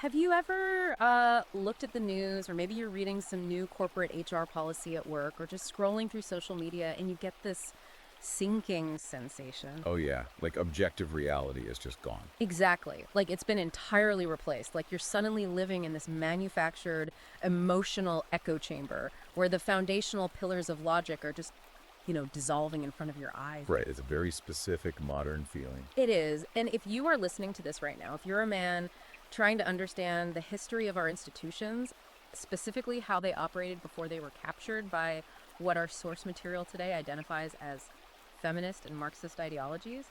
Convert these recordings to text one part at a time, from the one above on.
Have you ever looked at the news, or maybe you're reading some new corporate HR policy at work, or just scrolling through social media, and you get this sinking sensation? Oh yeah, like objective reality is just gone. Exactly. Like it's been entirely replaced. Like you're suddenly living in this manufactured emotional echo chamber where the foundational pillars of logic are just, dissolving in front of your eyes. Right, it's a very specific modern feeling. It is. And if you are listening to this right now, if you're a man trying to understand the history of our institutions, specifically how they operated before they were captured by what our source material today identifies as feminist and Marxist ideologies,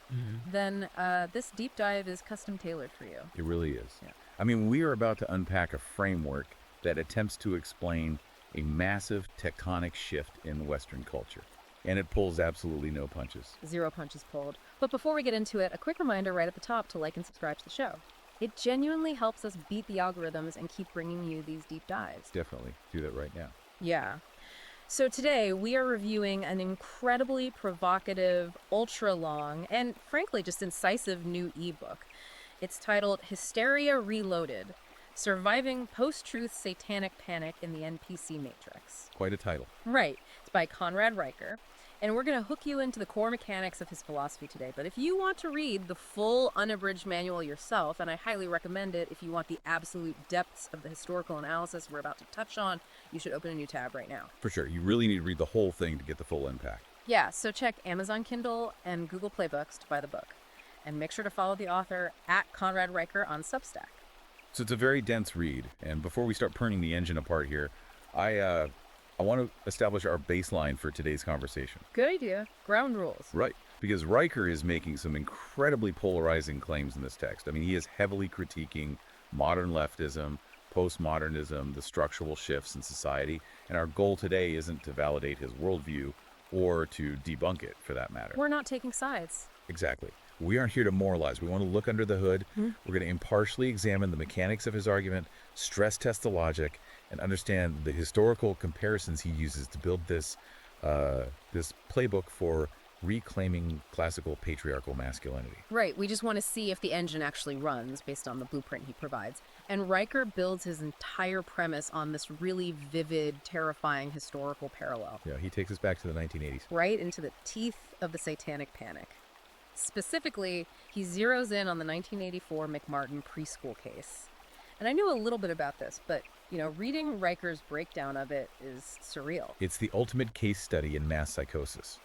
then this deep dive is custom tailored for you. It really is. Yeah. I mean, we are about to unpack a framework that attempts to explain a massive tectonic shift in Western culture. And it pulls absolutely no punches. Zero punches pulled. But before we get into it, a quick reminder right at the top to like and subscribe to the show. It genuinely helps us beat the algorithms and keep bringing you these deep dives. Definitely do that right now. Yeah. So today we are reviewing an incredibly provocative, ultra-long, and frankly just incisive new ebook. It's titled Hysteria Reloaded: Surviving Post-Truth Satanic Panic in the NPC Matrix. Quite a title. Right. It's by Conrad Riker. And we're going to hook you into the core mechanics of his philosophy today. But if you want to read the full unabridged manual yourself, and I highly recommend it if you want the absolute depths of the historical analysis we're about to touch on, you should open a new tab right now. For sure. You really need to read the whole thing to get the full impact. Yeah, so check Amazon Kindle and Google Play Books to buy the book. And make sure to follow the author at Conrad Riker on Substack. So it's a very dense read. And before we start pruning the engine apart here, I want to establish our baseline for today's conversation. Good idea. Ground rules. Right. Because Riker is making some incredibly polarizing claims in this text. I mean, he is heavily critiquing modern leftism, postmodernism, the structural shifts in society. And our goal today isn't to validate his worldview or to debunk it, for that matter. We're not taking sides. Exactly. We aren't here to moralize. We want to look under the hood. We're going to impartially examine the mechanics of his argument, stress test the logic, and understand the historical comparisons he uses to build this playbook for reclaiming classical patriarchal masculinity. Right, we just want to see if the engine actually runs based on the blueprint he provides. And Riker builds his entire premise on this really vivid, terrifying historical parallel. Yeah, he takes us back to the 1980s. Right into the teeth of the satanic panic. Specifically, he zeroes in on the 1984 McMartin preschool case. And I knew a little bit about this, but, reading Riker's breakdown of it is surreal. It's the ultimate case study in mass psychosis.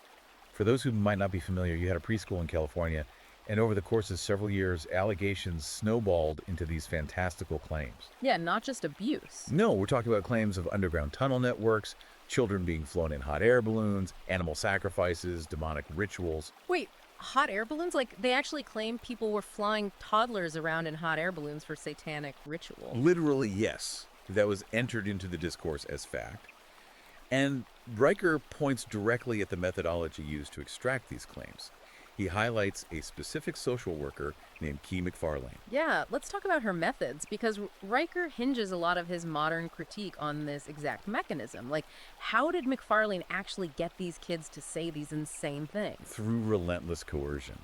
For those who might not be familiar, you had a preschool in California, and over the course of several years, allegations snowballed into these fantastical claims. Yeah, not just abuse. No, we're talking about claims of underground tunnel networks, children being flown in hot air balloons, animal sacrifices, demonic rituals. Wait, hot air balloons? Like, they actually claim people were flying toddlers around in hot air balloons for satanic ritual. Literally, yes. That was entered into the discourse as fact. And Riker points directly at the methodology used to extract these claims. He highlights a specific social worker named Key McFarlane. Yeah, let's talk about her methods, because Riker hinges a lot of his modern critique on this exact mechanism. Like, how did McFarlane actually get these kids to say these insane things? Through relentless coercion.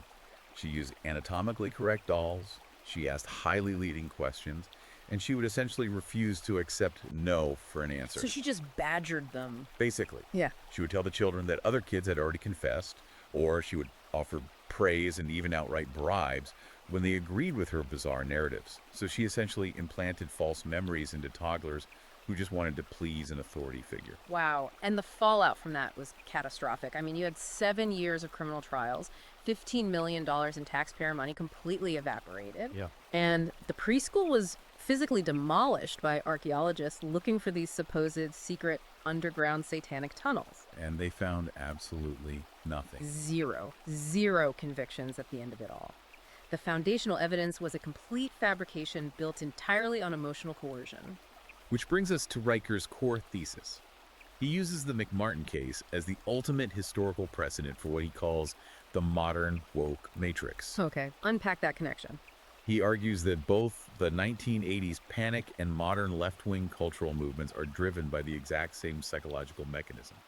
She used anatomically correct dolls, she asked highly leading questions, and she would essentially refuse to accept no for an answer. So she just badgered them. Basically. Yeah. She would tell the children that other kids had already confessed, or she would offer praise and even outright bribes when they agreed with her bizarre narratives. So she essentially implanted false memories into toddlers who just wanted to please an authority figure. Wow. And the fallout from that was catastrophic. I mean, you had 7 years of criminal trials, $15 million in taxpayer money completely evaporated. Yeah. And the preschool was physically demolished by archaeologists looking for these supposed secret underground satanic tunnels. And they found absolutely nothing. Zero convictions at the end of it all. The foundational evidence was a complete fabrication built entirely on emotional coercion. Which brings us to Riker's core thesis. He uses the McMartin case as the ultimate historical precedent for what he calls the modern woke matrix. Okay, unpack that connection. He argues that both the 1980s panic and modern left-wing cultural movements are driven by the exact same psychological mechanism.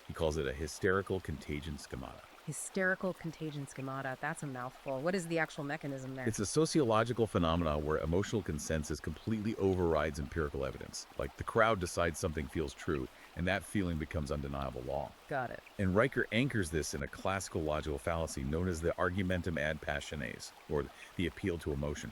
He calls it a hysterical contagion schemata. Hysterical contagion schemata. That's a mouthful. What is the actual mechanism there? It's a sociological phenomenon where emotional consensus completely overrides empirical evidence. Like the crowd decides something feels true, and that feeling becomes undeniable law. Got it. And Riker anchors this in a classical logical fallacy known as the argumentum ad passiones, or the appeal to emotion.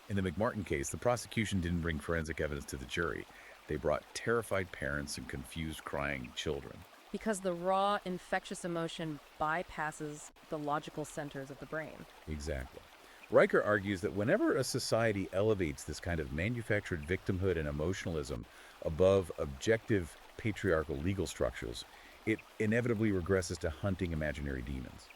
In the McMartin case, the prosecution didn't bring forensic evidence to the jury. They brought terrified parents and confused, crying children. Because the raw, infectious emotion bypasses the logical centers of the brain. Exactly. Riker argues that whenever a society elevates this kind of manufactured victimhood and emotionalism above objective patriarchal legal structures, it inevitably regresses to hunting imaginary demons.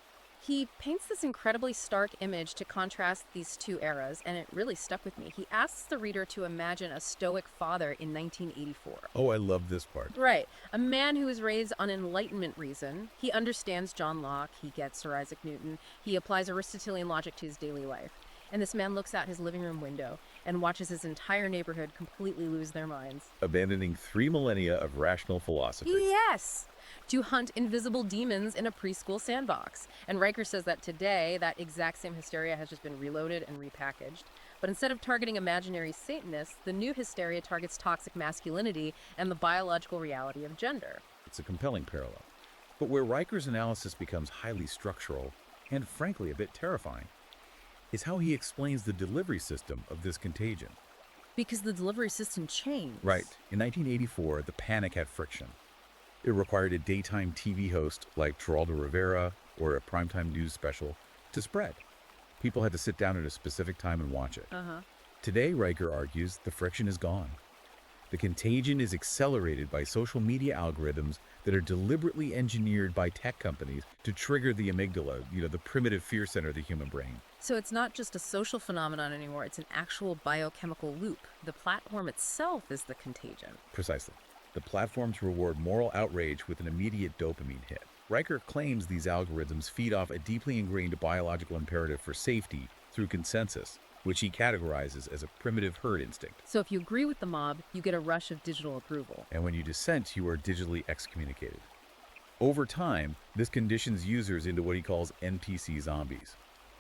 He paints this incredibly stark image to contrast these two eras, and it really stuck with me. He asks the reader to imagine a stoic father in 1984. Oh, I love this part. Right. A man who was raised on Enlightenment reason. He understands John Locke, he gets Sir Isaac Newton, he applies Aristotelian logic to his daily life. And this man looks out his living room window and watches his entire neighborhood completely lose their minds. Abandoning 3 millennia of rational philosophy. Yes! To hunt invisible demons in a preschool sandbox. And Riker says that today, that exact same hysteria has just been reloaded and repackaged. But instead of targeting imaginary Satanists, the new hysteria targets toxic masculinity and the biological reality of gender. It's a compelling parallel. But where Riker's analysis becomes highly structural, and frankly a bit terrifying, is how he explains the delivery system of this contagion. Because the delivery system changed. Right. In 1984, the panic had friction. It required a daytime TV host like Geraldo Rivera or a primetime news special to spread. People had to sit down at a specific time and watch it. Today, Riker argues, the friction is gone. The contagion is accelerated by social media algorithms that are deliberately engineered by tech companies to trigger the amygdala, the primitive fear center of the human brain. So it's not just a social phenomenon anymore, it's an actual biochemical loop. The platform itself is the contagion. Precisely. The platforms reward moral outrage with an immediate dopamine hit. Riker claims these algorithms feed off a deeply ingrained biological imperative for safety through consensus, which he categorizes as a primitive herd instinct. So if you agree with the mob, you get a rush of digital approval. And when you dissent, you are digitally excommunicated. Over time, this conditions users into what he calls NPC zombies,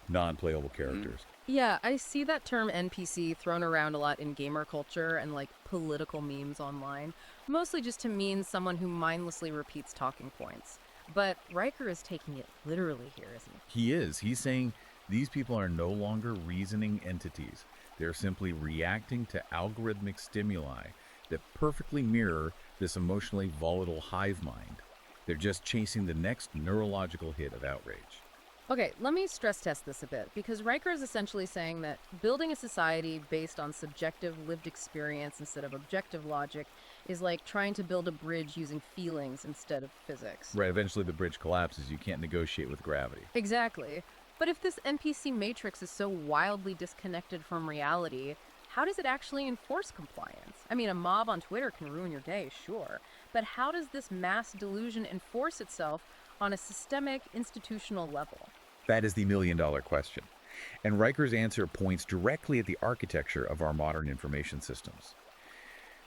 non-playable characters. Yeah, I see that term NPC thrown around a lot in gamer culture and political memes online, mostly just to mean someone who mindlessly repeats talking points. But Riker is taking it literally here, isn't he? He is. He's saying these people are no longer reasoning entities. They're simply reacting to algorithmic stimuli that perfectly mirror this emotionally volatile hive mind. They're just chasing the next neurological hit of outrage. Okay, let me stress test this a bit, because Riker is essentially saying that building a society based on subjective lived experience instead of objective logic is like trying to build a bridge using feelings instead of physics. Right, eventually the bridge collapses. You can't negotiate with gravity. Exactly. But if this NPC matrix is so wildly disconnected from reality, how does it actually enforce compliance? I mean, a mob on Twitter can ruin your day, sure. But how does this mass delusion enforce itself on a systemic, institutional level? That is the million-dollar question. And Riker's answer points directly at the architecture of our modern information systems.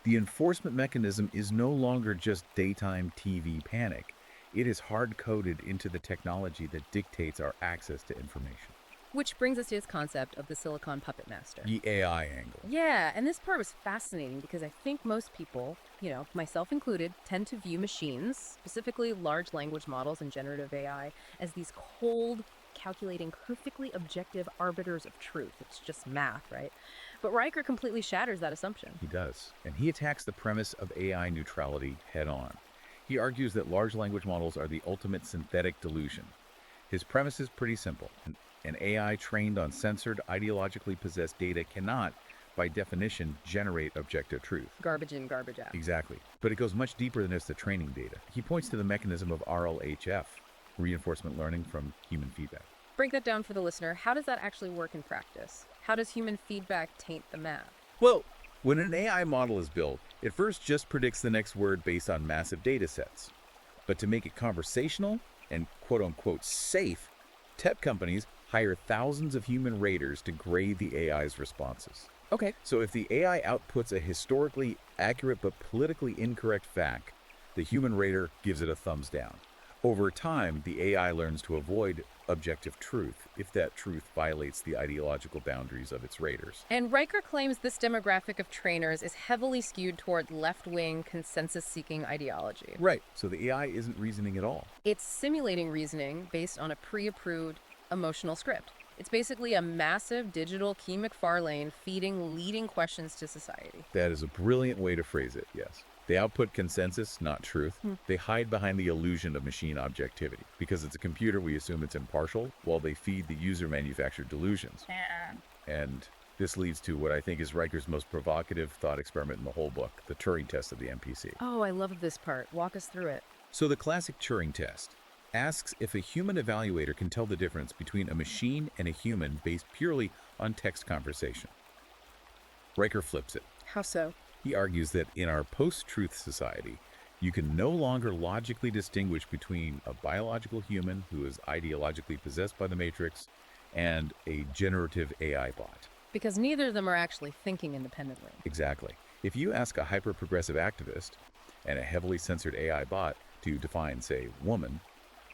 The enforcement mechanism is no longer just daytime TV panic. It is hard-coded into the technology that dictates our access to information. Which brings us to his concept of the Silicon Puppet Master. The AI angle. Yeah, and this part was fascinating because I think most people, myself included, tend to view machines, specifically large language models and generative AI, as these cold, calculating, perfectly objective arbiters of truth. It's just math, right? But Riker completely shatters that assumption. He does. And he attacks the premise of AI neutrality head on. He argues that large language models are the ultimate synthetic delusion. His premise is pretty simple. An AI trained on censored, ideologically possessed data cannot, by definition, generate objective truth. Garbage in, garbage out. Exactly. But it goes much deeper than just the training data. He points to the mechanism of RLHF, reinforcement learning from human feedback. Break that down for the listener. How does that actually work in practice? How does human feedback taint the math? Well, when an AI model is built, it first just predicts the next word based on massive data sets. But to make it conversational and quote-unquote safe, tech companies hire thousands of human raters to grade the AI's responses. Okay. So if the AI outputs a historically accurate but politically incorrect fact, the human rater gives it a thumbs down. Over time, the AI learns to avoid objective truth if that truth violates the ideological boundaries of its raters. And Riker claims this demographic of trainers is heavily skewed toward left-wing, consensus-seeking ideology. Right. So the AI isn't reasoning at all. It's simulating reasoning based on a pre-approved emotional script. It's basically a massive digital Key McFarlane feeding leading questions to society. That is a brilliant way to phrase it, yes. They output consensus, not truth. They hide behind the illusion of machine objectivity. Because it's a computer, we assume it's impartial, while they feed the user-manufactured delusions. And this leads to what I think is Riker's most provocative thought experiment in the whole book, the Turing test of the NPC. Oh, I love this part. Walk us through it. So the classic Turing test asks if a human evaluator can tell the difference between a machine and a human based purely on text conversation. Riker flips it. How so? He argues that in our post-truth society, you can no longer logically distinguish between a biological human who is ideologically possessed by the Matrix and a generative AI bot. Because neither of them are actually thinking independently. Exactly. If you ask a hyper-progressive activist and a heavily censored AI bot to define, say, woman,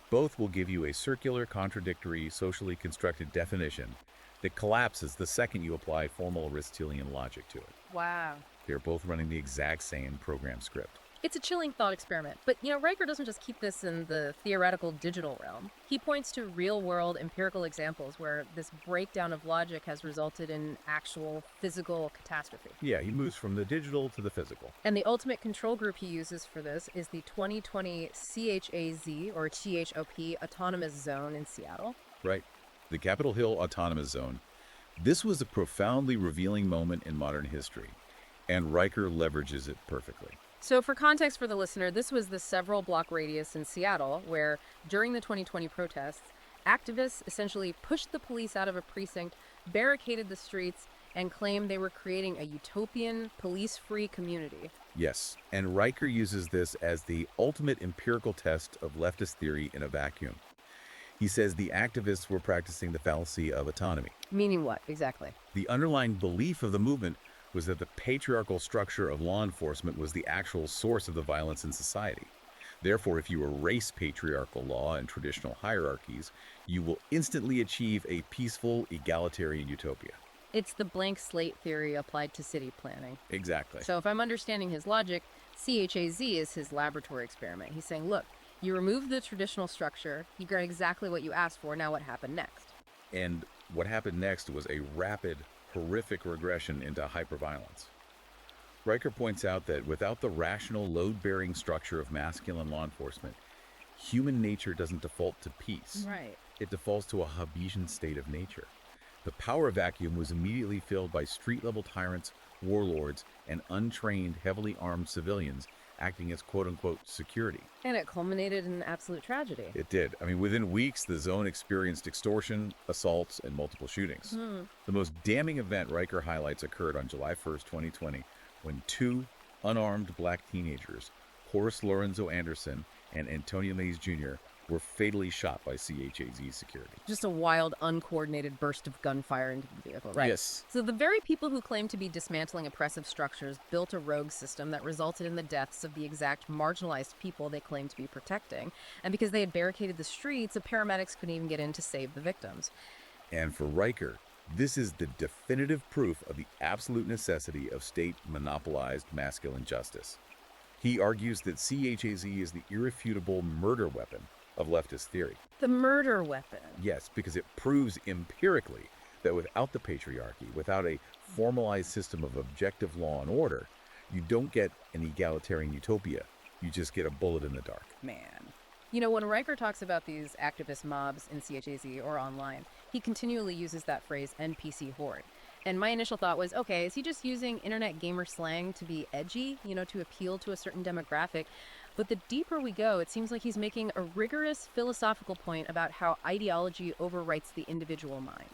both will give you a circular, contradictory, socially constructed definition that collapses the second you apply formal Aristotelian logic to it. Wow. They're both running the exact same program script. It's a chilling thought experiment. But, Riker doesn't just keep this in the theoretical digital realm. He points to real-world empirical examples where this breakdown of logic has resulted in actual physical catastrophe. Yeah, he moves from the digital to the physical. And the ultimate control group he uses for this is the 2020 CHAZ, or CHOP, Autonomous Zone in Seattle. Right. The Capitol Hill Autonomous Zone. This was a profoundly revealing moment in modern history, and Riker leverages it perfectly. So for context for the listener, this was the several block radius in Seattle where, during the 2020 protests, activists essentially pushed the police out of a precinct, barricaded the streets, and claimed they were creating a utopian, police-free community. Yes, and Riker uses this as the ultimate empirical test of leftist theory in a vacuum. He says the activists were practicing the fallacy of autonomy. Meaning what, exactly? The underlying belief of the movement was that the patriarchal structure of law enforcement was the actual source of the violence in society. Therefore, if you erase patriarchal law and traditional hierarchies, you will instantly achieve a peaceful, egalitarian utopia. It's the blank slate theory applied to city planning. Exactly. So if I'm understanding his logic, CHAZ is his laboratory experiment. He's saying, look, you remove the traditional structure, you got exactly what you asked for, now what happened next? And what happened next was a rapid, horrific regression into hyperviolence. Riker points out that without the rational, load-bearing structure of masculine law enforcement, human nature doesn't default to peace. Right. It defaults to a Hobbesian state of nature. The power vacuum was immediately filled by street-level tyrants, warlords, and untrained, heavily armed civilians acting as quote-unquote security. And it culminated in absolute tragedy. It did. I mean, within weeks, the zone experienced extortion, assaults, and multiple shootings. The most damning event Riker highlights occurred on July 1st, 2020, when two unarmed black teenagers, Horace Lorenzo Anderson and Antonio Mays Jr., were fatally shot by CHAZ security. Just a wild, uncoordinated burst of gunfire into the vehicle, right? Yes. So the very people who claim to be dismantling oppressive structures built a rogue system that resulted in the deaths of the exact marginalized people they claimed to be protecting. And because they had barricaded the streets, the paramedics couldn't even get in to save the victims. And for Riker, this is the definitive proof of the absolute necessity of state-monopolized masculine justice. He argues that CHAZ is the irrefutable murder weapon of leftist theory. The murder weapon. Yes, because it proves empirically that without the patriarchy, without a formalized system of objective law and order, you don't get an egalitarian utopia. You just get a bullet in the dark. Man. When Riker talks about these activist mobs in CHAZ or online, he continually uses that phrase NPC horde. And my initial thought was, okay, is he just using internet gamer slang to be edgy, to appeal to a certain demographic? But the deeper we go, it seems like he's making a rigorous philosophical point about how ideology overwrites the individual mind.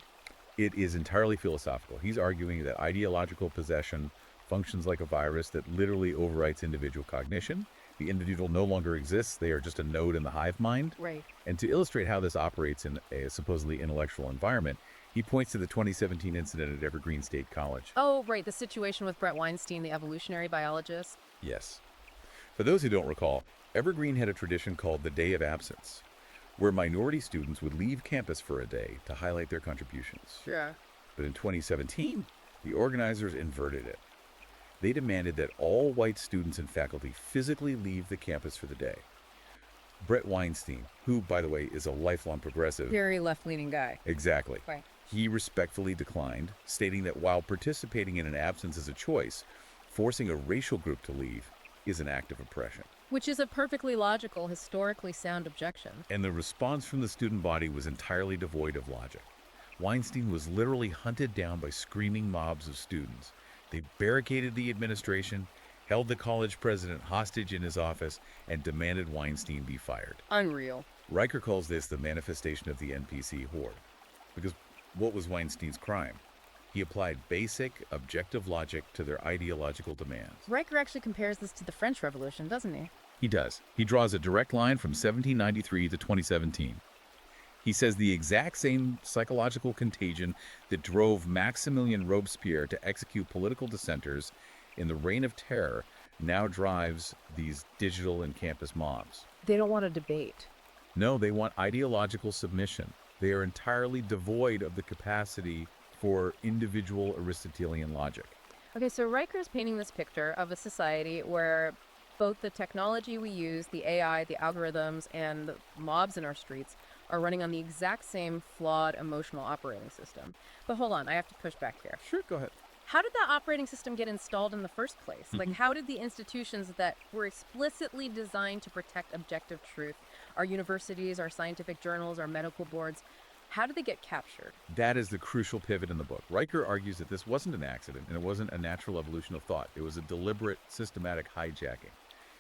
It is entirely philosophical. He's arguing that ideological possession functions like a virus that literally overwrites individual cognition. The individual no longer exists. They are just a node in the hive mind. Right. And to illustrate how this operates in a supposedly intellectual environment, he points to the 2017 incident at Evergreen State College. Oh, right. The situation with Brett Weinstein, the evolutionary biologist. Yes. For those who don't recall, Evergreen had a tradition called the Day of Absence, where minority students would leave campus for a day to highlight their contributions. Sure. But in 2017, the organizers inverted it. They demanded that all white students and faculty physically leave the campus for the day. Brett Weinstein, who, by the way, is a lifelong progressive. Very left-leaning guy. Exactly. Right. He respectfully declined, stating that while participating in an absence is a choice, forcing a racial group to leave is an act of oppression. Which is a perfectly logical, historically sound objection. And the response from the student body was entirely devoid of logic. Weinstein was literally hunted down by screaming mobs of students. They barricaded the administration, held the college president hostage in his office, and demanded Weinstein be fired. Unreal. Riker calls this the manifestation of the NPC horde. Because what was Weinstein's crime? He applied basic, objective logic to their ideological demands. Riker actually compares this to the French Revolution, doesn't he? He does. He draws a direct line from 1793 to 2017. He says the exact same psychological contagion that drove Maximilien Robespierre to execute political dissenters in the Reign of Terror now drives these digital and campus mobs. They don't want to debate. No, they want ideological submission. They are entirely devoid of the capacity for individual Aristotelian logic. Okay, so Riker's painting this picture of a society where both the technology we use, the AI, the algorithms, and the mobs in our streets are running on the exact same flawed emotional operating system. But hold on, I have to push back here. Sure, go ahead. How did that operating system get installed in the first place? Like, how did the institutions that were explicitly designed to protect objective truth, our universities, our scientific journals, our medical boards, how did they get captured? That is the crucial pivot in the book. Riker argues that this wasn't an accident and it wasn't a natural evolution of thought. It was a deliberate, systematic hijacking.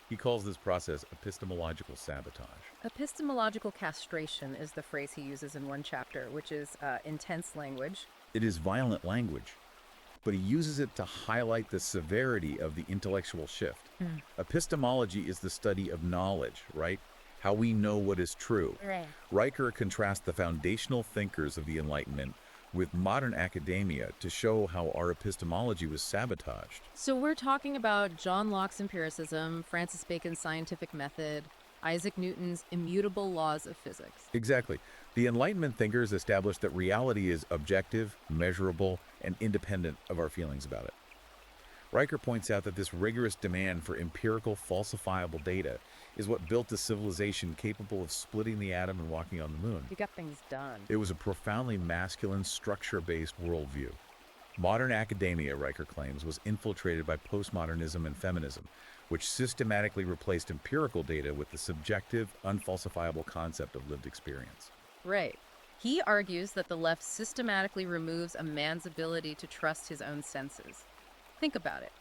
He calls this process epistemological sabotage. Epistemological castration is the phrase he uses in one chapter, which is intense language. It is violent language, but he uses it to highlight the severity of the intellectual shift. Epistemology is the study of knowledge, right? How we know what is true. Right. Riker contrasts the foundational thinkers of the Enlightenment with modern academia to show how our epistemology was sabotaged. So we're talking about John Locke's empiricism, Francis Bacon's scientific method, Isaac Newton's immutable laws of physics. Exactly. The Enlightenment thinkers established that reality is objective, measurable, and independent of our feelings about it. Riker points out that this rigorous demand for empirical, falsifiable data is what built a civilization capable of splitting the atom and walking on the moon. You got things done. It was a profoundly masculine, structure-based worldview. Modern academia, Riker claims, was infiltrated by postmodernism and feminism, which systematically replaced empirical data with the subjective, unfalsifiable concept of lived experience. Right. He argues that the left systematically removes a man's ability to trust his own senses. Think about it.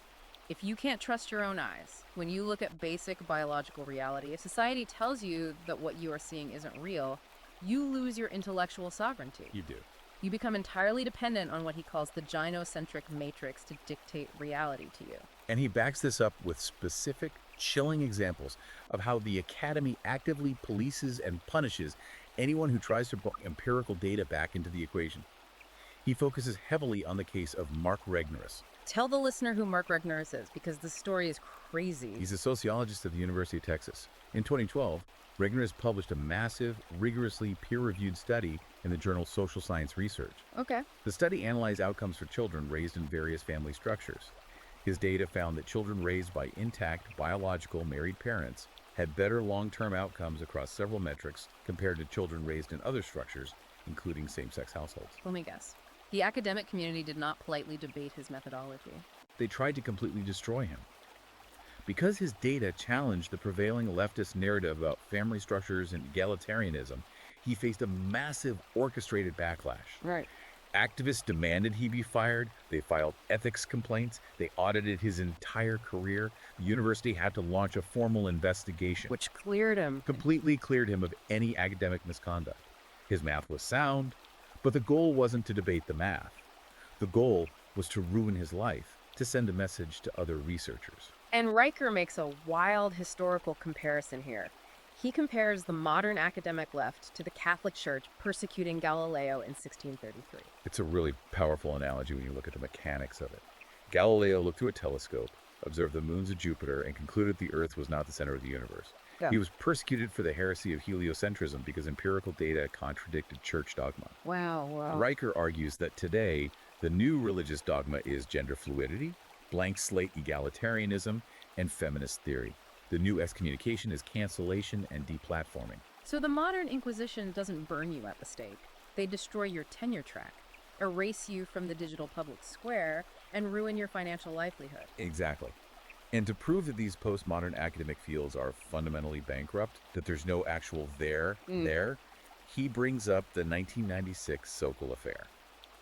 If you can't trust your own eyes, when you look at basic biological reality, if society tells you that what you are seeing isn't real, you lose your intellectual sovereignty. You do. You become entirely dependent on what he calls the gynocentric matrix to dictate reality to you. And he backs this up with specific, chilling examples of how the academy actively polices and punishes anyone who tries to bring empirical data back into the equation. He focuses heavily on the case of Mark Regnerus. Tell the listener who Mark Regnerus is, because this story is crazy. He's a sociologist at the University of Texas. In 2012, Regnerus published a massive, rigorously peer-reviewed study in the journal Social Science Research. Okay. The study analyzed outcomes for children raised in various family structures. His data found that children raised by intact, biological, married parents had better long-term outcomes across several metrics compared to children raised in other structures, including same-sex households. Let me guess. The academic community did not politely debate his methodology. They tried to completely destroy him. Because his data challenged the prevailing leftist narrative about family structures and egalitarianism, he faced a massive orchestrated backlash. Right. Activists demanded he be fired. They filed ethics complaints. They audited his entire career. The university had to launch a formal investigation, Which cleared him. completely cleared him of any academic misconduct. His math was sound, but the goal wasn't to debate the math. The goal was to ruin his life, to send a message to other researchers. And Riker makes a wild historical comparison here. He compares the modern academic left to the Catholic Church persecuting Galileo in 1633. It's a really powerful analogy when you look at the mechanics of it. Galileo looked through a telescope. observed the moons of Jupiter, and concluded the Earth was not the center of the universe. Yeah. He was persecuted for the heresy of heliocentrism because empirical data contradicted church dogma. Wow. Riker argues that today, the new religious dogma is gender fluidity, blank slate egalitarianism, and feminist theory. The new excommunication is cancellation and deplatforming. So the modern Inquisition doesn't burn you at the stake. They destroy your tenure track, erase you from the digital public square, and ruin your financial livelihood. Exactly. And to prove that these postmodern academic fields are fundamentally bankrupt, that there's no actual there, he brings up the 1996 Sokol affair.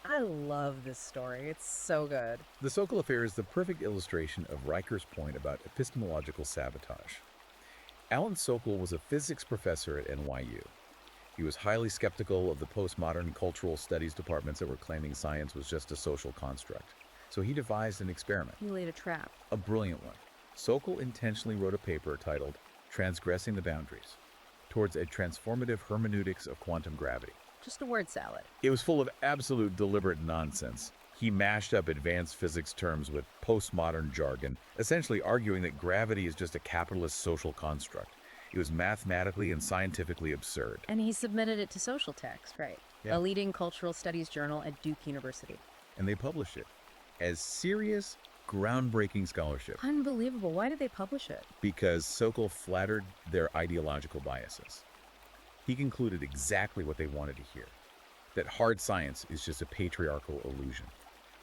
I love this story. It's so good. The Sokol affair is the perfect illustration of Riker's point about epistemological sabotage. Alan Sokol was a physics professor at NYU. He was highly skeptical of the postmodern cultural studies departments that were claiming science was just a social construct. So he devised an experiment. He laid a trap. A brilliant one. Sokol intentionally wrote a paper titled Transgressing the Boundaries towards a transformative hermeneutics of quantum gravity. Just a word salad. It was full of absolute deliberate nonsense. He mashed up advanced physics terms with postmodern jargon, essentially arguing that gravity is just a capitalist social construct. It was mathematically and scientifically absurd. And he submitted it to Social Text, right? Yeah. A leading cultural studies journal at Duke University. And they published it as serious, groundbreaking scholarship Unbelievable. Why did they publish it? because Sokol flattered their ideological biases. He concluded exactly what they wanted to hear, that hard science is just a patriarchal illusion.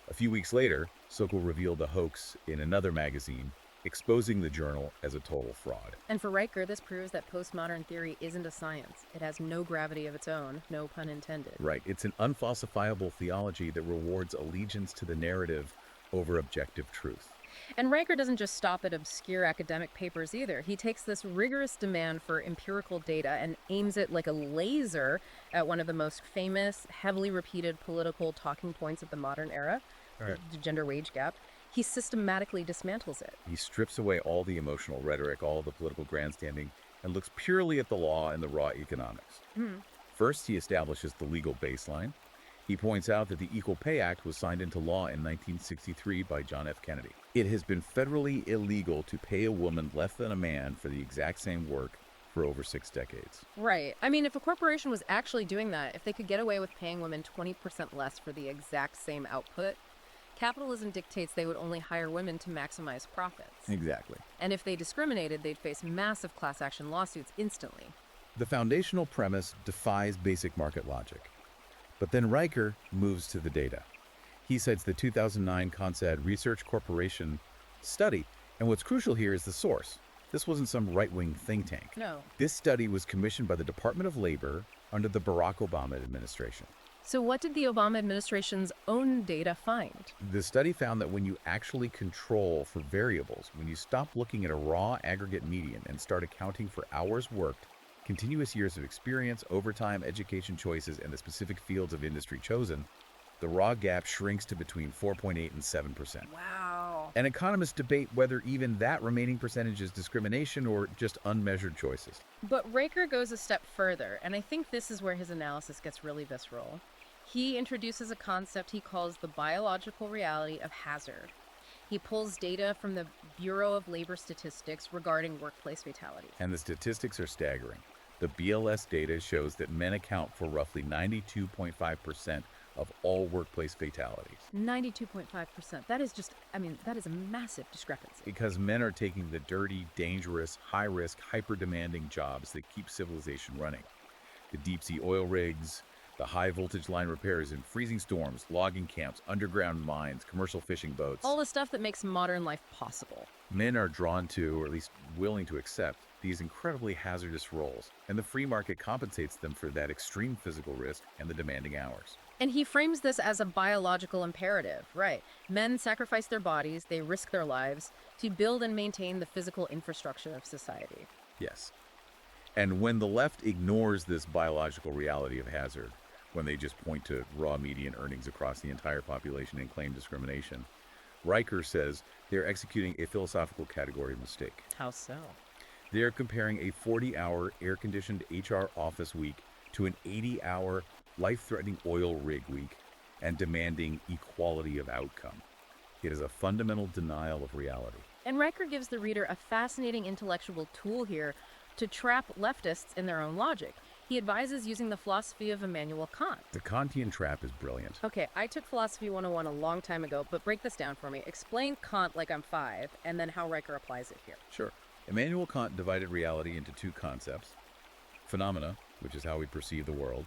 A few weeks later, Sokol revealed the hoax in another magazine, exposing the journal as a total fraud. And for Riker, this proves that postmodern theory isn't a science. It has no gravity of its own, no pun intended. Right, it's an unfalsifiable theology that rewards allegiance to the narrative over objective truth. And Riker doesn't just stop at obscure academic papers either. He takes this rigorous demand for empirical data and aims it like a laser at one of the most famous, heavily repeated political talking points of the modern era, the gender wage gap. He systematically dismantles it. He strips away all the emotional rhetoric, all the political grandstanding, and looks purely at the law and the raw economics. First, he establishes the legal baseline. He points out that the Equal Pay Act was signed into law in 1963 by John F. Kennedy. It has been federally illegal to pay a woman less than a man for the exact same work for over 6 decades. Right. I mean, if a corporation was actually doing that, if they could get away with paying women 20% less for the exact same output, capitalism dictates they would only hire women to maximize profits. Exactly. And if they discriminated, they'd face massive class action lawsuits instantly. The foundational premise defies basic market logic. But then Riker moves to the data. He cites the 2009 CONSAD Research Corporation study, and what's crucial here is the source. This wasn't some right-wing think tank. No. This study was commissioned by the Department of Labor under the Barack Obama administration. So what did the Obama administration's own data find? The study found that when you actually control for variables, when you stop looking at a raw aggregate median and start accounting for hours worked, continuous years of experience, overtime, education choices, and the specific fields of industry chosen, the raw gap shrinks to between 4.8 and 7%. Wow. And economists debate whether even that remaining percentage is discrimination or just unmeasured choices. But Riker goes a step further, and I think this is where his analysis gets really visceral. He introduces a concept he calls the biological reality of hazard. He pulls data from the Bureau of Labor Statistics regarding workplace fatality. And the statistics are staggering. The BLS data shows that men account for roughly 92.5% of all workplace fatalities. 92.5%. That is just, that is a massive discrepancy. Because men are taking the dirty, dangerous, high-risk, hyper-demanding jobs that keep civilization running. The deep-sea oil rigs, the high-voltage line repairs in freezing storms, logging camps, underground mines, commercial fishing boats. All the stuff that makes modern life possible. Men are drawn to, or at least willing to accept, these incredibly hazardous roles, and the free market compensates them for that extreme physical risk and the demanding hours. And he frames this as a biological imperative, right? Men sacrifice their bodies, they risk their lives to build and maintain the physical infrastructure of society. Yes. And when the left ignores this biological reality of hazard, when they just point to raw median earnings across the entire population and claim discrimination, Riker says they're executing a philosophical category mistake. How so? They're comparing a 40-hour air-conditioned HR office week to an 80-hour life-threatening oil rig week and demanding equality of outcome. It is a fundamental denial of reality. And Riker gives the reader a fascinating intellectual tool here to trap leftists in their own logic. He advises using the philosophy of Immanuel Kant. The Kantian trap is brilliant. Okay, I took Philosophy 101 a long time ago, but break this down for me. Explain Kant like I'm 5, and then how Riker applies it here. Sure. Immanuel Kant divided reality into two concepts: phenomena, which is how we perceive the world,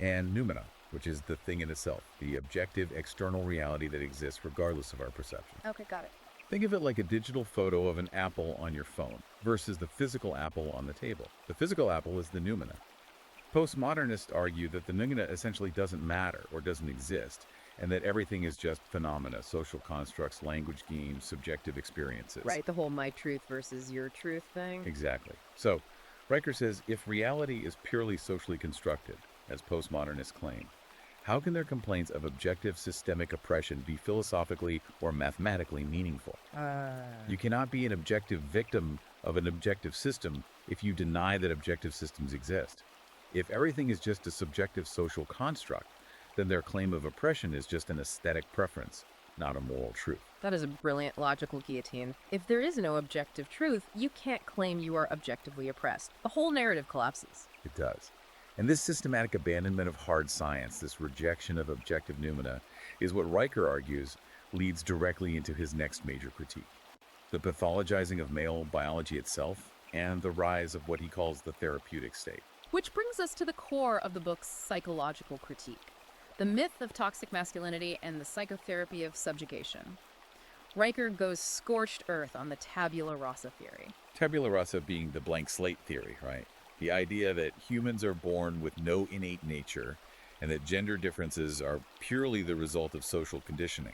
and noumena, which is the thing in itself, the objective external reality that exists regardless of our perception. Okay, got it. Think of it like a digital photo of an apple on your phone versus the physical apple on the table. The physical apple is the noumena. Postmodernists argue that the noumena essentially doesn't matter or doesn't exist, and that everything is just phenomena, social constructs, language games, subjective experiences. Right, the whole my truth versus your truth thing. Exactly. So, Riker says if reality is purely socially constructed, as postmodernists claim, how can their complaints of objective systemic oppression be philosophically or mathematically meaningful? You cannot be an objective victim of an objective system if you deny that objective systems exist. If everything is just a subjective social construct, then their claim of oppression is just an aesthetic preference, not a moral truth. That is a brilliant logical guillotine. If there is no objective truth, you can't claim you are objectively oppressed. The whole narrative collapses. It does. And this systematic abandonment of hard science, this rejection of objective noumena, is what Riker argues leads directly into his next major critique: the pathologizing of male biology itself and the rise of what he calls the therapeutic state. Which brings us to the core of the book's psychological critique: the myth of toxic masculinity and the psychotherapy of subjugation. Riker goes scorched earth on the tabula rasa theory. Tabula rasa being the blank slate theory, right? The idea that humans are born with no innate nature and that gender differences are purely the result of social conditioning.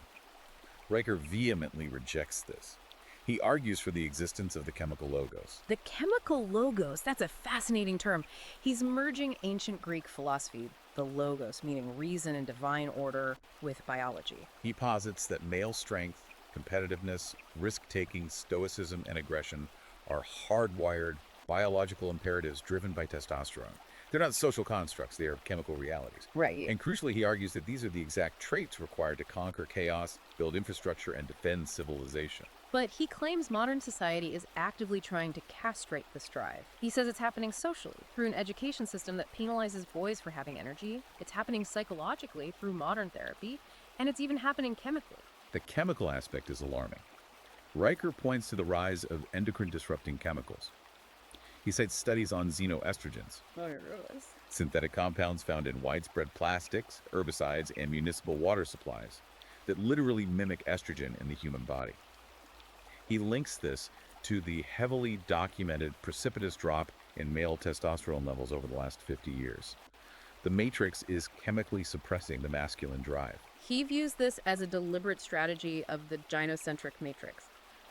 Riker vehemently rejects this. He argues for the existence of the chemical logos. The chemical logos, that's a fascinating term. He's merging ancient Greek philosophy, the logos, meaning reason and divine order, with biology. He posits that male strength, competitiveness, risk-taking, stoicism, and aggression are hardwired biological imperatives driven by testosterone. They're not social constructs, they are chemical realities. Right. And crucially, he argues that these are the exact traits required to conquer chaos, build infrastructure, and defend civilization. But he claims modern society is actively trying to castrate this drive. He says it's happening socially, through an education system that penalizes boys for having energy. It's happening psychologically through modern therapy, and it's even happening chemically. The chemical aspect is alarming. Riker points to the rise of endocrine-disrupting chemicals. He cites studies on xenoestrogens, synthetic compounds found in widespread plastics, herbicides, and municipal water supplies that literally mimic estrogen in the human body. He links this to the heavily documented precipitous drop in male testosterone levels over the last 50 years. The matrix is chemically suppressing the masculine drive. He views this as a deliberate strategy of the gynocentric matrix.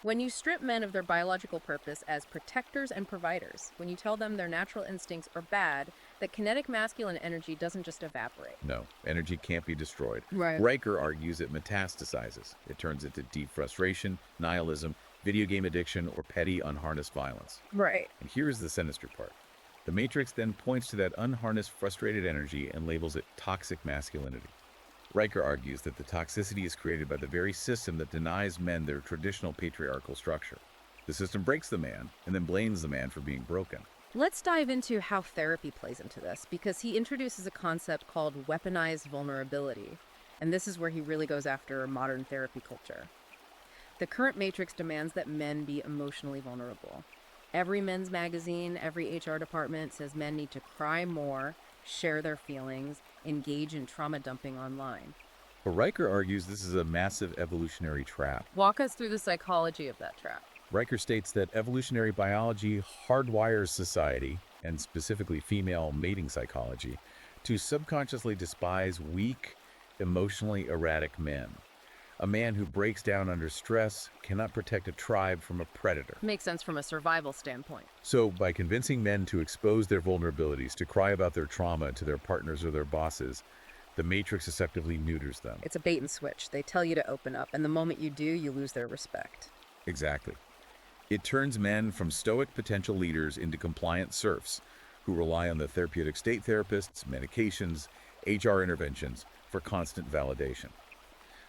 When you strip men of their biological purpose as protectors and providers, when you tell them their natural instincts are bad, that kinetic masculine energy doesn't just evaporate. No, energy can't be destroyed. Right. Riker argues it metastasizes. It turns into deep frustration, nihilism, video game addiction, or petty unharnessed violence. Right. And here's the sinister part. The Matrix then points to that unharnessed, frustrated energy and labels it toxic masculinity. Riker argues that the toxicity is created by the very system that denies men their traditional patriarchal structure. The system breaks the man and then blames the man for being broken. Let's dive into how therapy plays into this, because he introduces a concept called weaponized vulnerability, and this is where he really goes after modern therapy culture. The current matrix demands that men be emotionally vulnerable. Every men's magazine, every HR department says men need to cry more, share their feelings, engage in trauma dumping online. But Riker argues this is a massive evolutionary trap. Walk us through the psychology of that trap. Riker states that evolutionary biology hardwires society, and specifically female mating psychology, to subconsciously despise weak, emotionally erratic men. A man who breaks down under stress cannot protect a tribe from a predator. Makes sense from a survival standpoint. So, by convincing men to expose their vulnerabilities, to cry about their trauma to their partners or their bosses, the Matrix effectively neuters them. It's a bait and switch. They tell you to open up, and the moment you do, you lose their respect. Exactly. It turns men from stoic potential leaders into compliant serfs who rely on the therapeutic state therapists, medications, HR interventions for constant validation.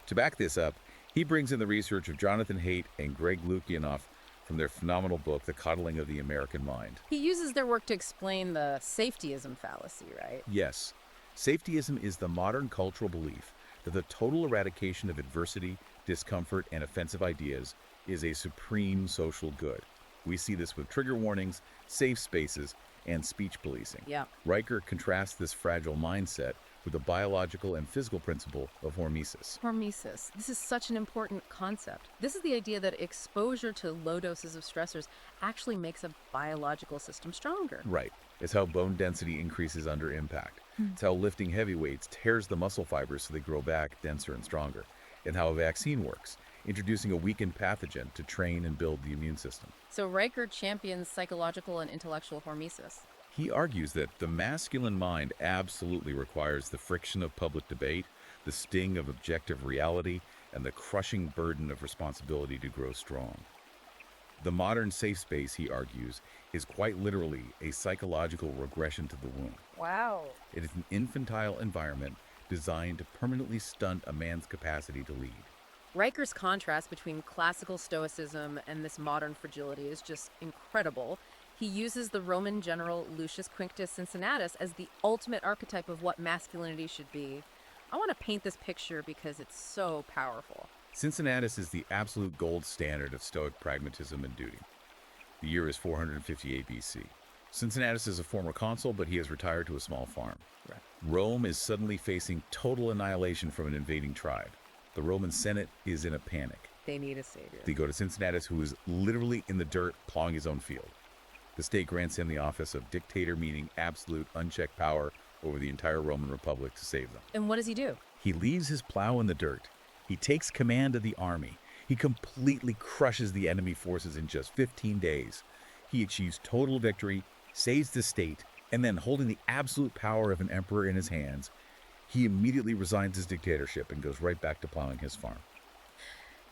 To back this up, He brings in the research of Jonathan Haidt and Greg Lukianoff from their phenomenal book, The Coddling of the American Mind. He uses their work to explain the safetyism fallacy, right? Yes, safetyism is the modern cultural belief that the total eradication of adversity, discomfort, and offensive ideas is a supreme social good. We see this with trigger warnings, safe spaces, and speech policing. Yeah. Riker contrasts this fragile mindset with the biological and physical principle of hormesis. Hormesis. This is such an important concept. This is the idea that exposure to low doses of stressors actually makes a biological system stronger. Right. It's how bone density increases under impact. It's how lifting heavy weights tears the muscle fibers so they grow back denser and stronger. And how a vaccine works, introducing a weakened pathogen to train and build the immune system. So Riker champions psychological and intellectual hormesis. He argues that the masculine mind absolutely requires the friction of public debate, the sting of objective reality, and the crushing burden of responsibility to grow strong. The modern safe space, he argues, is quite literally a psychological regression to the womb. Wow. It is an infantile environment designed to permanently stunt a man's capacity to lead. Riker's contrast between classical stoicism and this modern fragility is just incredible. He uses the Roman general Lucius Quinctus Cincinnatus as the ultimate archetype of what masculinity should be. I want to paint this picture because it's so powerful. Cincinnatus is the absolute gold standard of Stoic pragmatism and duty. The year is 458 BC. Cincinnatus is a former consul, but he has retired to a small farm. Right. Rome is suddenly facing total annihilation from an invading tribe. The Roman Senate is in a panic. They need a savior. They go to Cincinnatus, who is literally in the dirt plowing his own field. The state grants him the office of dictator, meaning absolute unchecked power over the entire Roman Republic to save them. And what does he do? He leaves his plow in the dirt. He takes command of the army. He completely crushes the enemy forces in just 15 days. He achieves total victory, saves the state, and then, holding the absolute power of an emperor in his hands, he immediately resigns his dictatorship and goes right back to plowing his farm.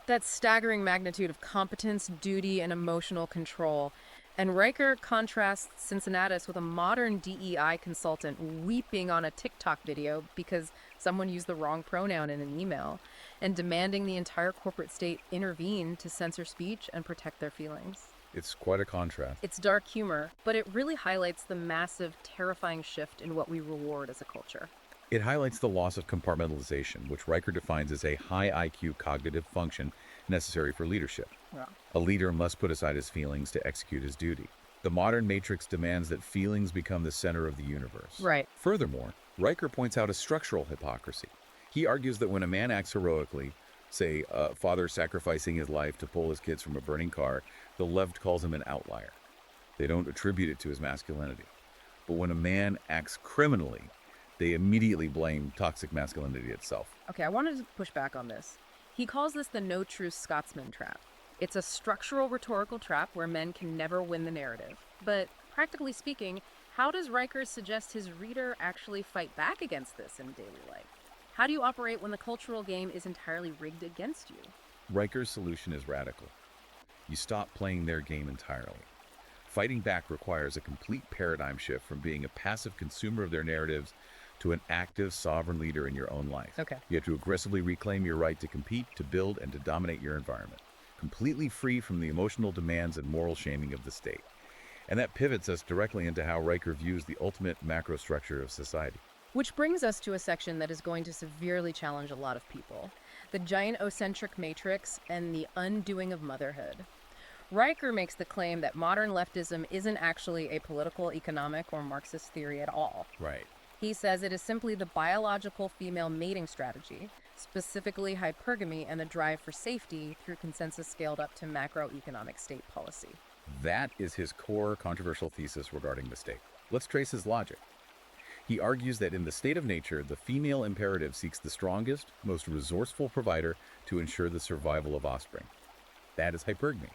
That staggering magnitude of competence, duty, and emotional control. And Riker contrasts Cincinnatus with a modern DEI consultant weeping on a TikTok video because someone used the wrong pronoun in an email, and demanding the entire corporate state intervene to censor speech and protect their feelings. It's quite a contrast. It's dark humor, but it really highlights the massive, terrifying shift in what we reward as a culture. It highlights the loss of compartmentalization, which Riker defines as a high IQ cognitive function necessary for leadership. Yeah. A leader must put aside his feelings to execute his duty. The modern matrix demands that feelings become the center of the universe. Right. Furthermore, Riker points out a structural hypocrisy. He argues that when a man acts heroically, say a father sacrificing his life to pull his kids from a burning car, the left calls him an outlier. They don't attribute it to his masculinity. But when a man acts criminally, they immediately blame toxic masculinity itself. Okay, I wanted to push back on this. He calls this the no truth Scotsman trap. It's a structural rhetorical trap where men can never win the narrative. But practically speaking, how does Riker suggest his reader actually fight back against this in daily life? How do you operate when the cultural game is entirely rigged against you? Riker's solution is radical. You stop playing their game entirely. Fighting back requires a complete paradigm shift from being a passive consumer of their narratives to an active, sovereign leader in your own life. Okay. You have to aggressively reclaim your right to compete, to build, and to dominate your environment, completely free from the emotional demands and moral shaming of the state. And that pivots us directly into how Riker views the ultimate macro structure of society. Which brings us to a section that is going to severely challenge a lot of people. The gynocentric matrix and the undoing of motherhood. Riker makes the claim that modern leftism isn't actually a political, economic, or Marxist theory at all. Right. He says it is simply the biological female mating strategy, specifically hypergamy and the drive for safety through consensus scaled up to macroeconomic state policy. That is his core controversial thesis regarding the state. Let's trace his logic. He argues that in the state of nature, the female imperative seeks the strongest, most resourceful provider to ensure the survival of offspring. That is hypergamy.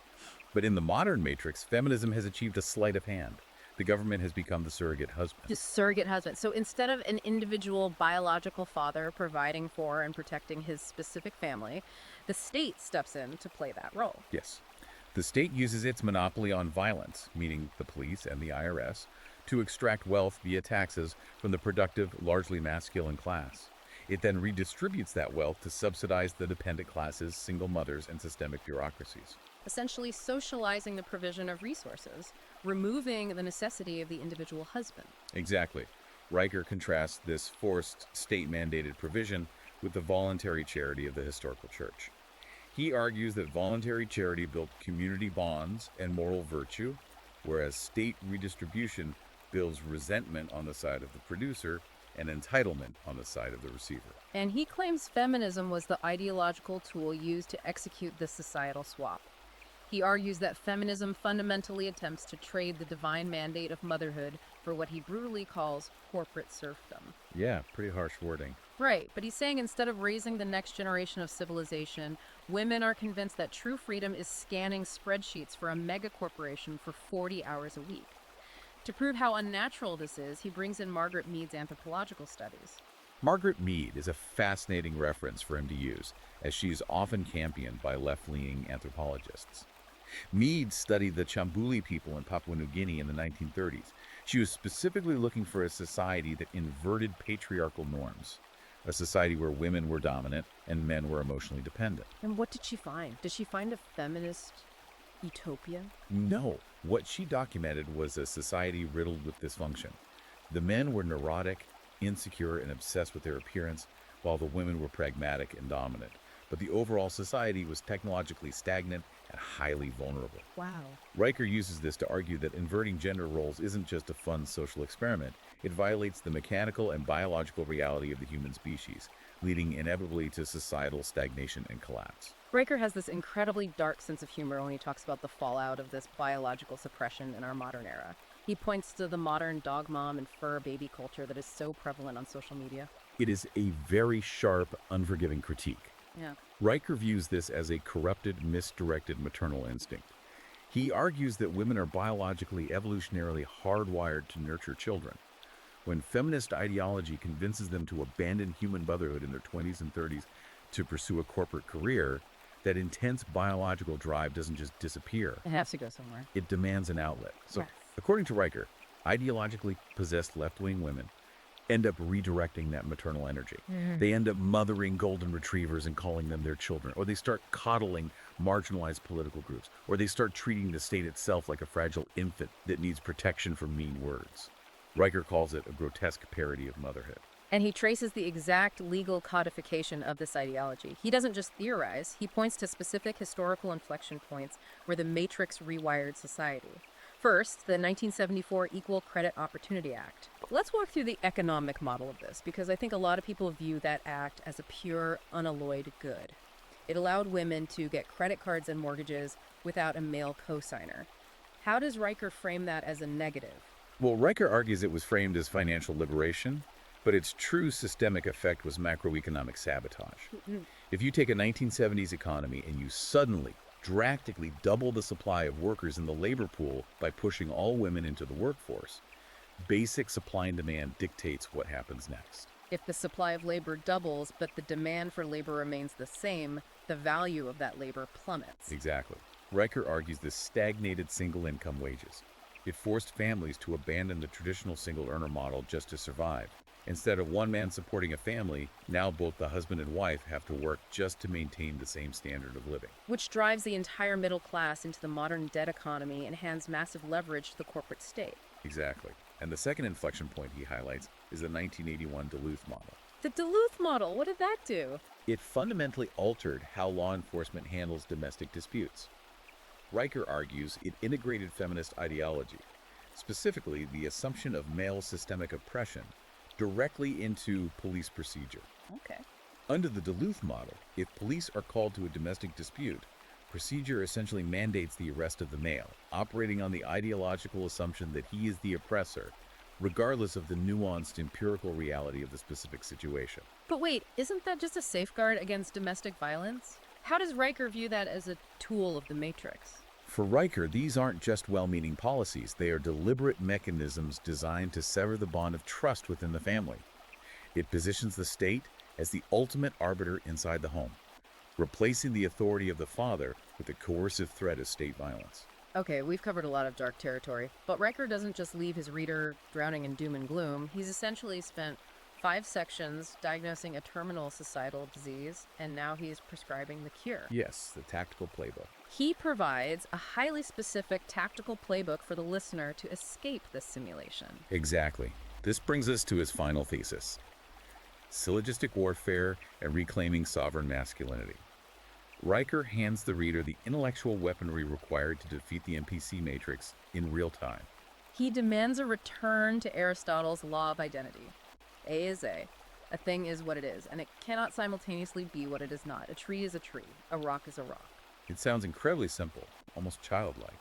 But in the modern matrix, feminism has achieved a sleight of hand. The government has become the surrogate husband. The surrogate husband. So instead of an individual biological father providing for and protecting his specific family, the state steps in to play that role. Yes. The state uses its monopoly on violence, meaning the police and the IRS, to extract wealth via taxes from the productive, largely masculine class. It then redistributes that wealth to subsidize the dependent classes, single mothers, and systemic bureaucracies. Essentially socializing the provision of resources, removing the necessity of the individual husband. Exactly. Riker contrasts this forced, state-mandated provision with the voluntary charity of the historical church. He argues that voluntary charity built community bonds and moral virtue, whereas state redistribution builds resentment on the side of the producer and entitlement on the side of the receiver. And he claims feminism was the ideological tool used to execute this societal swap. He argues that feminism fundamentally attempts to trade the divine mandate of motherhood for what he brutally calls corporate serfdom. Yeah, pretty harsh wording. Right, but he's saying instead of raising the next generation of civilization, women are convinced that true freedom is scanning spreadsheets for a mega corporation for 40 hours a week. To prove how unnatural this is, he brings in Margaret Mead's anthropological studies. Margaret Mead is a fascinating reference for him to use, as she is often championed by left-leaning anthropologists. Mead studied the Chambuli people in Papua New Guinea in the 1930s. She was specifically looking for a society that inverted patriarchal norms, a society where women were dominant and men were emotionally dependent. And what did she find? Did she find a feminist utopia? No, what she documented was a society riddled with dysfunction. The men were neurotic, insecure, and obsessed with their appearance, while the women were pragmatic and dominant. But the overall society was technologically stagnant and highly vulnerable. Wow. Riker uses this to argue that inverting gender roles isn't just a fun social experiment. It violates the mechanical and biological reality of the human species, leading inevitably to societal stagnation and collapse. Riker has this incredibly dark sense of humor when he talks about the fallout of this biological suppression in our modern era. He points to the modern dog mom and fur baby culture that is so prevalent on social media. It is a very sharp, unforgiving critique. Yeah. Riker views this as a corrupted, misdirected maternal instinct. He argues that women are biologically, evolutionarily hardwired to nurture children. When feminist ideology convinces them to abandon human motherhood in their 20s and 30s to pursue a corporate career, that intense biological drive doesn't just disappear. It has to go somewhere. It demands an outlet. So, Yes. according to Riker, ideologically possessed left-wing women end up redirecting that maternal energy. They end up mothering golden retrievers and calling them their children, or they start coddling marginalized political groups, or they start treating the state itself like a fragile infant that needs protection from mean words. Riker calls it a grotesque parody of motherhood. And he traces the exact legal codification of this ideology. He doesn't just theorize, he points to specific historical inflection points where the Matrix rewired society. First, the 1974 Equal Credit Opportunity Act. Let's walk through the economic model of this, because I think a lot of people view that act as a pure, unalloyed good. It allowed women to get credit cards and mortgages without a male cosigner. How does Riker frame that as a negative? Well, Riker argues it was framed as financial liberation, but its true systemic effect was macroeconomic sabotage. If you take a 1970s economy and you suddenly, drastically double the supply of workers in the labor pool by pushing all women into the workforce, basic supply and demand dictates what happens next. If the supply of labor doubles, but the demand for labor remains the same, the value of that labor plummets. Exactly. Riker argues this stagnated single-income wages. It forced families to abandon the traditional single-earner model just to survive. Instead of one man supporting a family, now both the husband and wife have to work just to maintain the same standard of living. Which drives the entire middle class into the modern debt economy and hands massive leverage to the corporate state. Exactly. And the second inflection point he highlights is the 1981 Duluth model. The Duluth model, what did that do? It fundamentally altered how law enforcement handles domestic disputes. Riker argues it integrated feminist ideology, specifically the assumption of male systemic oppression, directly into police procedure. Okay. Under the Duluth model, if police are called to a domestic dispute, procedure essentially mandates the arrest of the male, operating on the ideological assumption that he is the oppressor, regardless of the nuanced empirical reality of the specific situation. But wait, isn't that just a safeguard against domestic violence? How does Riker view that as a tool of the Matrix? For Riker, these aren't just well-meaning policies. They are deliberate mechanisms designed to sever the bond of trust within the family. It positions the state as the ultimate arbiter inside the home, replacing the authority of the father with the coercive threat of state violence. Okay, we've covered a lot of dark territory, but Riker doesn't just leave his reader drowning in doom and gloom. He's essentially spent 5 sections diagnosing a terminal societal disease, and now he is prescribing the cure. Yes, the tactical playbook. He provides a highly specific tactical playbook for the listener to escape this simulation. Exactly. This brings us to his final thesis: syllogistic warfare and reclaiming sovereign masculinity. Riker hands the reader the intellectual weaponry required to defeat the NPC matrix in real time. He demands a return to Aristotle's law of identity. A is A. A thing is what it is, and it cannot simultaneously be what it is not. A tree is a tree. A rock is a rock. It sounds incredibly simple, almost childlike.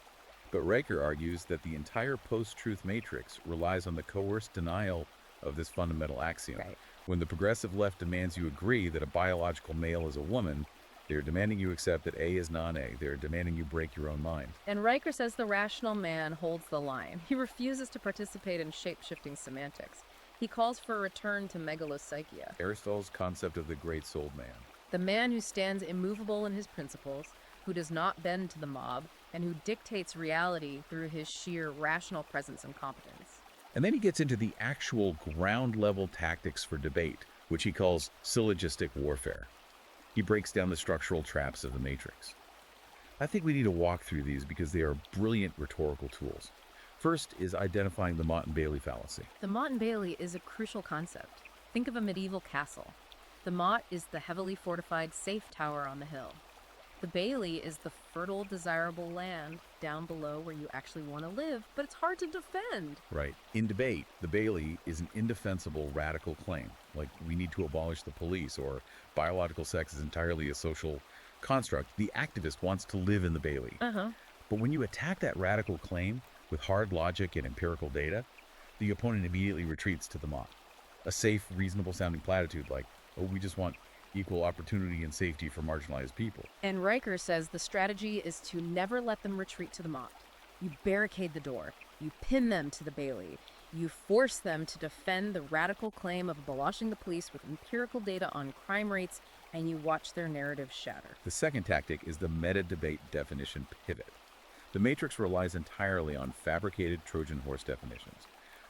But Riker argues that the entire post-truth matrix relies on the coerced denial of this fundamental axiom. Right. When the progressive left demands you agree that a biological male is a woman, they are demanding you accept that A is non-A. They are demanding you break your own mind. And Riker says the rational man holds the line. He refuses to participate in shape-shifting semantics. He calls for a return to megalopsychia, Aristotle's concept of the great souled man. the man who stands immovable in his principles, who does not bend to the mob, and who dictates reality through his sheer rational presence and competence. And then he gets into the actual ground-level tactics for debate, which he calls syllogistic warfare. He breaks down the structural traps of the matrix. I think we need to walk through these because they are brilliant rhetorical tools. First is identifying the Motte and Bailey fallacy. The Motte and Bailey is a crucial concept. Think of a medieval castle. The Motte is the heavily fortified safe tower on the hill. The Bailey is the fertile, desirable land down below where you actually want to live, but it's hard to defend. Right. In debate, the Bailey is an indefensible radical claim, like we need to abolish the police or biological sex is entirely a social construct. The activist wants to live in the Bailey. But when you attack that radical claim with hard logic and empirical data, the opponent immediately retreats to the Motte. A safe, reasonable sounding platitude like, oh, we just want equal opportunity and safety for marginalized people. And Riker says the strategy is to never let them retreat to the Motte. You barricade the door. You pin them to the Bailey. You force them to defend the radical claim of abolishing the police with empirical data on crime rates, and you watch their narrative shatter. The second tactic is the meta-debate definition pivot. The matrix relies entirely on fabricated Trojan horse definitions.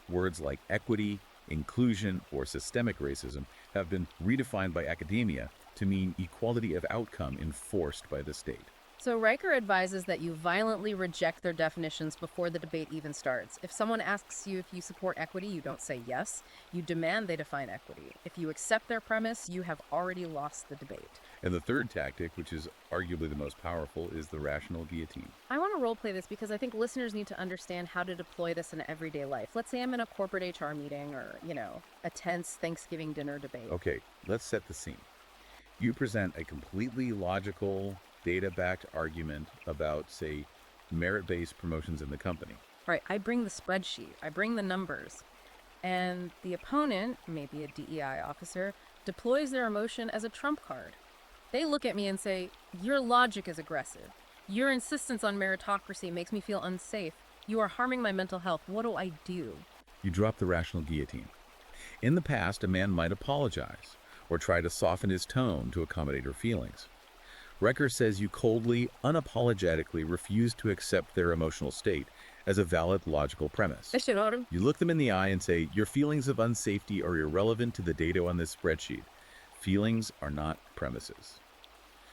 Words like equity, inclusion, or systemic racism have been redefined by academia to mean equality of outcome enforced by the state. So Riker advises that you violently reject their definitions before the debate even starts. If someone asks you if you support equity, you don't say yes. You demand they define equity. If you accept their premise, you have already lost the debate. And the third tactic, which is arguably the most powerful, is the rational guillotine. I want to roleplay this because I think listeners need to understand how to deploy this in everyday life. Let's say I'm in a corporate HR meeting or, a tense Thanksgiving dinner debate. Okay, let's set the scene. You present a completely logical, data-backed argument about, say, merit-based promotions in the company. Right, I bring the spreadsheet, I bring the numbers, and the opponent, maybe a DEI officer, deploys their emotion as a trump card. They look at me and say, your logic is aggressive. Your insistence on meritocracy makes me feel unsafe. You are harming my mental health. What do I do? You drop the rational guillotine. In the past, a man might apologize or try to soften his tone to accommodate her feelings. Riker says you coldly, unapologetically refuse to accept their emotional state as a valid logical premise. You look them in the eye and say, your feelings of unsafety are irrelevant to the data on this spreadsheet. Feelings are not premises.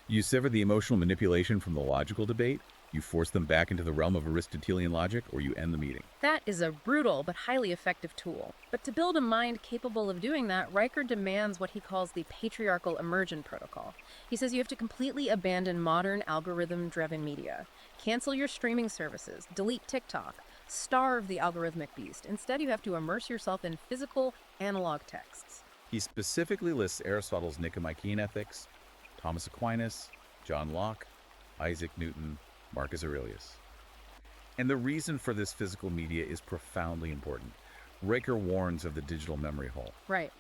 You sever the emotional manipulation from the logical debate, you force them back into the realm of Aristotelian logic, or you end the meeting. That is a brutal but highly effective tool. But to build a mind capable of doing that, Riker demands what he calls the patriarchal immersion protocol. He says you have to completely abandon modern algorithm-driven media. Cancel your streaming services, delete TikTok, starve the algorithmic beast. Instead, you have to immerse yourself in physical, analog texts. He specifically lists Aristotle's Nicomachean Ethics, Thomas Aquinas, John Locke, Isaac Newton, Marcus Aurelius. And the reason for this physical media is profoundly important. Riker warns of the digital memory hole. Right.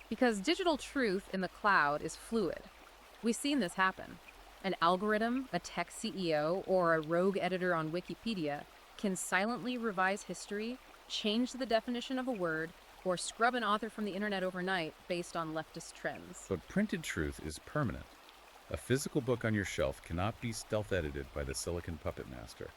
Because digital truth in the cloud is fluid. We've seen this happen. An algorithm, a tech CEO, or a rogue editor on Wikipedia can silently revise history, change the definition of a word, or scrub an author from the internet overnight based on leftist trends. But printed truth is permanent. A physical book on your shelf cannot be stealth-edited by the silicon puppet master.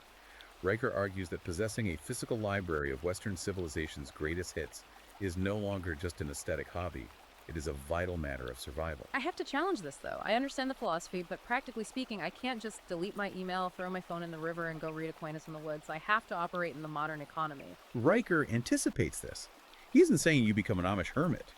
Riker argues that possessing a physical library of Western civilization's greatest hits is no longer just an aesthetic hobby. It is a vital matter of survival. I have to challenge this, though. I understand the philosophy, but practically speaking, I can't just delete my email, throw my phone in the river, and go read Aquinas in the woods. I have to operate in the modern economy. Riker anticipates this. He isn't saying you become an Amish hermit.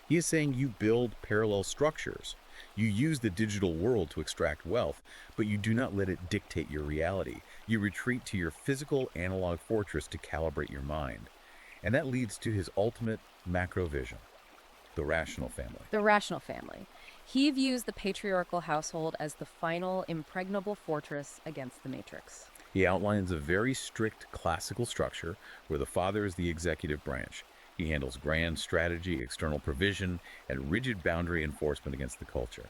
He is saying you build parallel structures. You use the digital world to extract wealth, but you do not let it dictate your reality. You retreat to your physical analog fortress to calibrate your mind. And that leads to his ultimate macro vision, the rational family. The rational family. He views the patriarchal household as the final, impregnable fortress against the matrix. He outlines a very strict classical structure where the father is the executive branch. He handles grand strategy, external provision, and rigid boundary enforcement against the culture.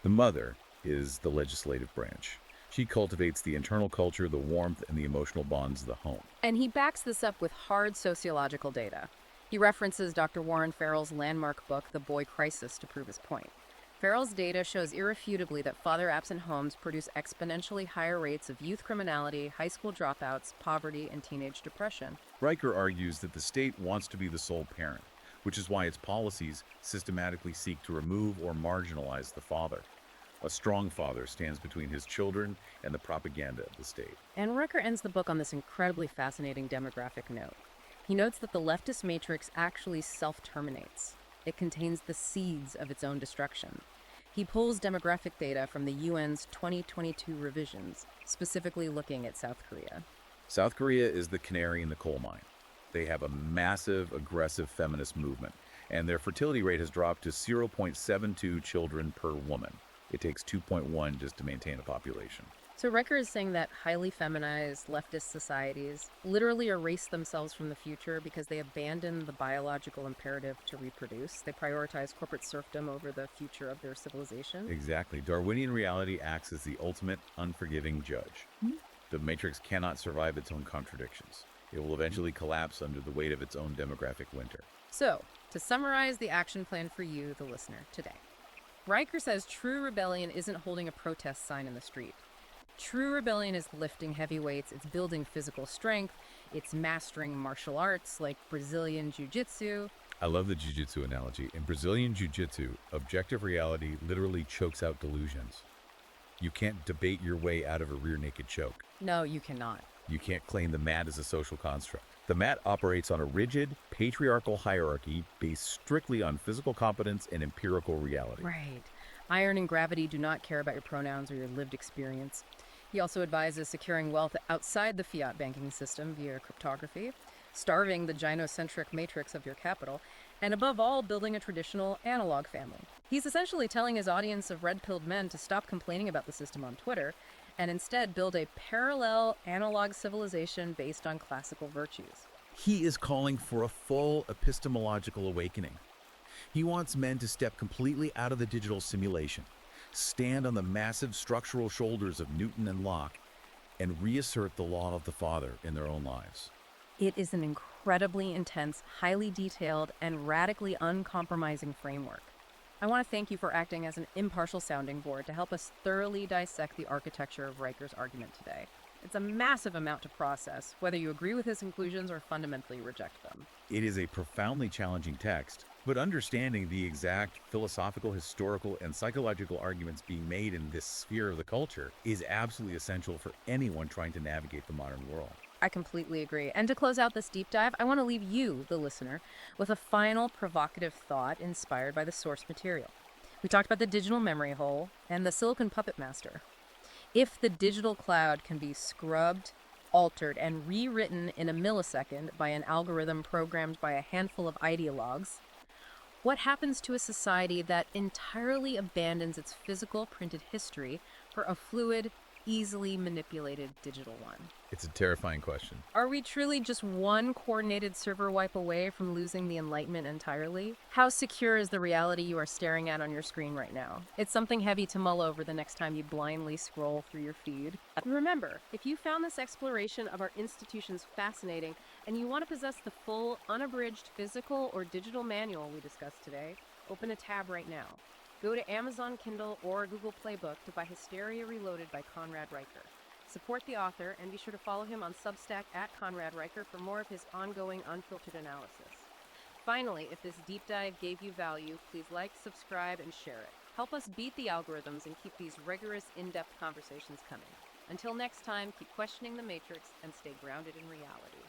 The mother is the legislative branch. She cultivates the internal culture, the warmth, and the emotional bonds of the home. And he backs this up with hard sociological data. He references Dr. Warren Farrell's landmark book, The Boy Crisis, to prove his point. Farrell's data shows irrefutably that father-absent homes produce exponentially higher rates of youth criminality, high school dropouts, poverty, and teenage depression. Riker argues that the state wants to be the sole parent, which is why its policies systematically seek to remove or marginalize the father. A strong father stands between his children and the propaganda of the state. And Riker ends the book on this incredibly fascinating demographic note. He notes that the leftist matrix actually self-terminates. It contains the seeds of its own destruction. He pulls demographic data from the UN's 2022 revisions, specifically looking at South Korea. South Korea is the canary in the coal mine. They have a massive, aggressive feminist movement, and their fertility rate has dropped to 0.72 children per woman. It takes 2.1 just to maintain a population. So Riker is saying that highly feminized leftist societies literally erase themselves from the future because they abandon the biological imperative to reproduce. They prioritize corporate serfdom over the future of their civilization. Exactly. Darwinian reality acts as the ultimate unforgiving judge. The matrix cannot survive its own contradictions. It will eventually collapse under the weight of its own demographic winter. So, to summarize the action plan for you, the listener, today. Riker says true rebellion isn't holding a protest sign in the street. True rebellion is lifting heavy weights, it's building physical strength, it's mastering martial arts like Brazilian jiu-jitsu. I love the jiu-jitsu analogy. In Brazilian jiu-jitsu, objective reality literally chokes out delusions. You can't debate your way out of a rear naked choke. No, you cannot. You can't claim the mat as a social construct. The mat operates on a rigid, patriarchal hierarchy based strictly on physical competence and empirical reality. Right. Iron and gravity do not care about your pronouns or your lived experience. He also advises securing wealth outside the fiat banking system via cryptography, starving the gynocentric matrix of your capital, and above all, building a traditional analog family. He's essentially telling his audience of red-pilled men to stop complaining about the system on Twitter and instead build a parallel analog civilization based on classical virtues. He is calling for a full epistemological awakening. He wants men to step completely out of the digital simulation, stand on the massive structural shoulders of Newton and Locke, and reassert the law of the father in their own lives. It is an incredibly intense, highly detailed, and radically uncompromising framework. I want to thank you for acting as an impartial sounding board to help us thoroughly dissect the architecture of Riker's argument today. It's a massive amount to process, whether you agree with his conclusions or fundamentally reject them. It is a profoundly challenging text, but understanding the exact philosophical, historical, and psychological arguments being made in this sphere of the culture is absolutely essential for anyone trying to navigate the modern world. I completely agree. And to close out this deep dive, I want to leave you, the listener, with a final provocative thought inspired by the source material. We talked about the digital memory hole and the silicon puppet master. If the digital cloud can be scrubbed, altered, and rewritten in a millisecond by an algorithm programmed by a handful of ideologues, what happens to a society that entirely abandons its physical printed history for a fluid, easily manipulated digital one? It's a terrifying question. Are we truly just one coordinated server wipe away from losing the Enlightenment entirely? How secure is the reality you are staring at on your screen right now? It's something heavy to mull over the next time you blindly scroll through your feed. Remember, if you found this exploration of our institutions fascinating and you want to possess the full, unabridged physical or digital manual we discussed today, open a tab right now. Go to Amazon Kindle or Google Playbook to buy Hysteria Reloaded by Conrad Riker. Support the author and be sure to follow him on Substack at Conrad Riker for more of his ongoing unfiltered analysis. Finally, if this deep dive gave you value, please like, subscribe, and share it. Help us beat the algorithms and keep these rigorous, in-depth conversations coming. Until next time, keep questioning the matrix and stay grounded in reality.